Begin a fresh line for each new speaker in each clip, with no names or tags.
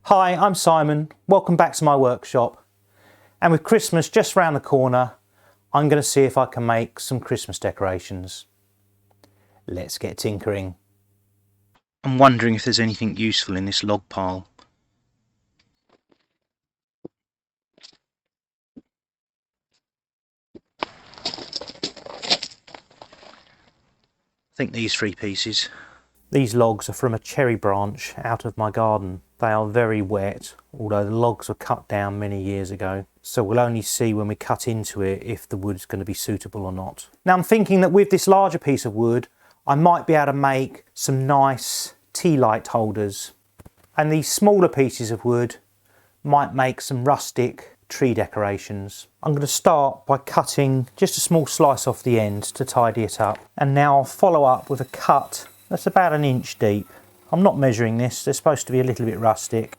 Hi, I'm Simon. Welcome back to my workshop. And with Christmas just round the corner, I'm going to see if I can make some Christmas decorations. Let's get tinkering. I'm wondering if there's anything useful in this log pile. I think these three pieces. These logs are from a cherry branch out of my garden. They are very wet, although the logs were cut down many years ago. So we'll only see when we cut into it if the wood is going to be suitable or not. Now I'm thinking that with this larger piece of wood, I might be able to make some nice tea light holders. And these smaller pieces of wood might make some rustic tree decorations. I'm going to start by cutting just a small slice off the end to tidy it up. And now I'll follow up with a cut that's about 1 inch deep. I'm not measuring this, they're supposed to be a little bit rustic.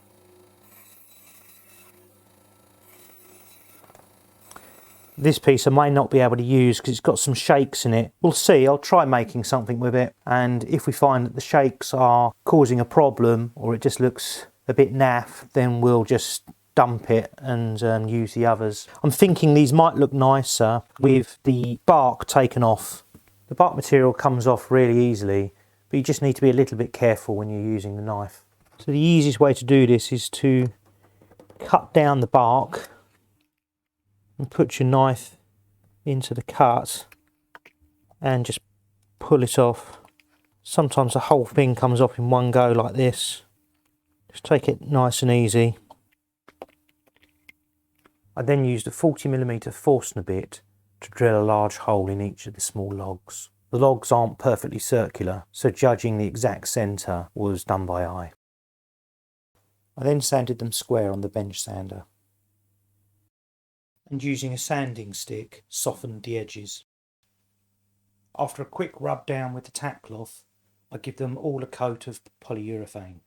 This piece I may not be able to use because it's got some shakes in it. We'll see, I'll try making something with it, and if we find that the shakes are causing a problem or it just looks a bit naff, then we'll just dump it and use the others. I'm thinking these might look nicer with the bark taken off. The bark material comes off really easily, but you just need to be a little bit careful when you're using the knife. So the easiest way to do this is to cut down the bark and put your knife into the cut and just pull it off. Sometimes the whole thing comes off in one go like this. Just take it nice and easy. I then used a 40mm Forstner bit to drill a large hole in each of the small logs. The logs aren't perfectly circular, so judging the exact centre was done by eye. I then sanded them square on the bench sander, and using a sanding stick softened the edges. After a quick rub down with the tack cloth, I give them all a coat of polyurethane.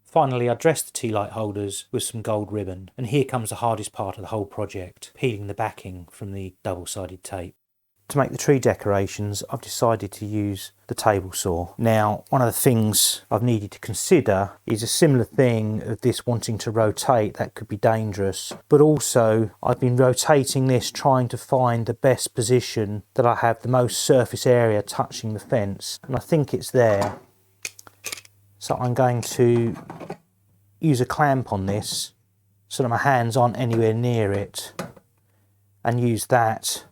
Finally, I dressed the tea light holders with some gold ribbon, and here comes the hardest part of the whole project, peeling the backing from the double-sided tape. To make the tree decorations, I've decided to use the table saw. Now, one of the things I've needed to consider is a similar thing of this wanting to rotate. That could be dangerous. But also, I've been rotating this trying to find the best position that I have the most surface area touching the fence. And I think it's there. So I'm going to use a clamp on this so that my hands aren't anywhere near it, and use that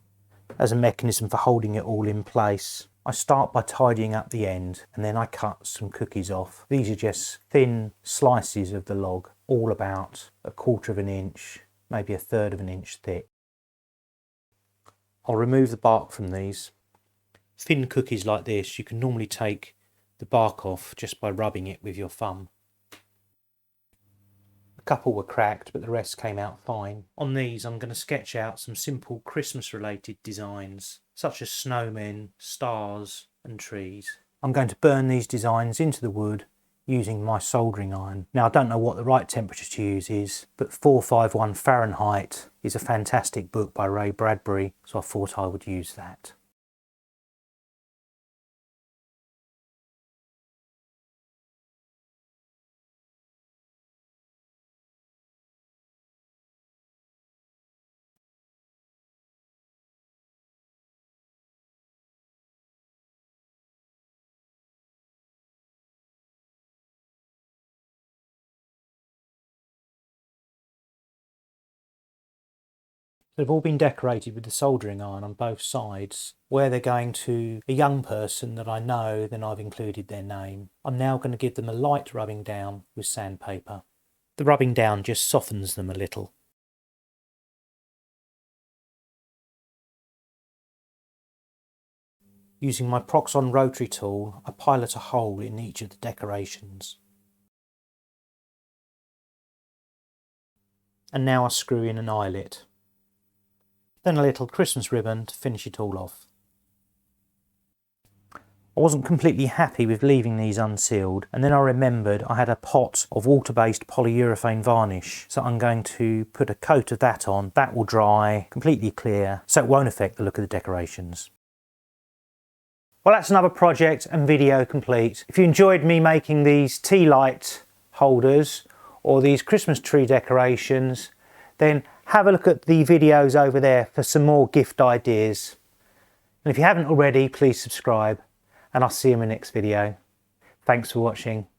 as a mechanism for holding it all in place. I start by tidying up the end, and then I cut some cookies off. These are just thin slices of the log, all about 1/4 of an inch, maybe 1/3 of an inch thick. I'll remove the bark from these. Thin cookies like this, you can normally take the bark off just by rubbing it with your thumb. A couple were cracked, but the rest came out fine. On these I'm going to sketch out some simple Christmas related designs, such as snowmen, stars and trees. I'm going to burn these designs into the wood using my soldering iron. Now I don't know what the right temperature to use is, but 451 Fahrenheit is a fantastic book by Ray Bradbury, so I thought I would use that. They've all been decorated with the soldering iron on both sides. Where they're going to a young person that I know, then I've included their name. I'm now going to give them a light rubbing down with sandpaper. The rubbing down just softens them a little. Using my Proxon rotary tool, I pilot a hole in each of the decorations. And now I screw in an eyelet. Then a little Christmas ribbon to finish it all off. I wasn't completely happy with leaving these unsealed, and then I remembered I had a pot of water-based polyurethane varnish, so I'm going to put a coat of that on. That will dry completely clear, so it won't affect the look of the decorations. Well, that's another project and video complete. If you enjoyed me making these tea light holders or these Christmas tree decorations, then have a look at the videos over there for some more gift ideas. And if you haven't already, please subscribe, and I'll see you in my next video. Thanks for watching.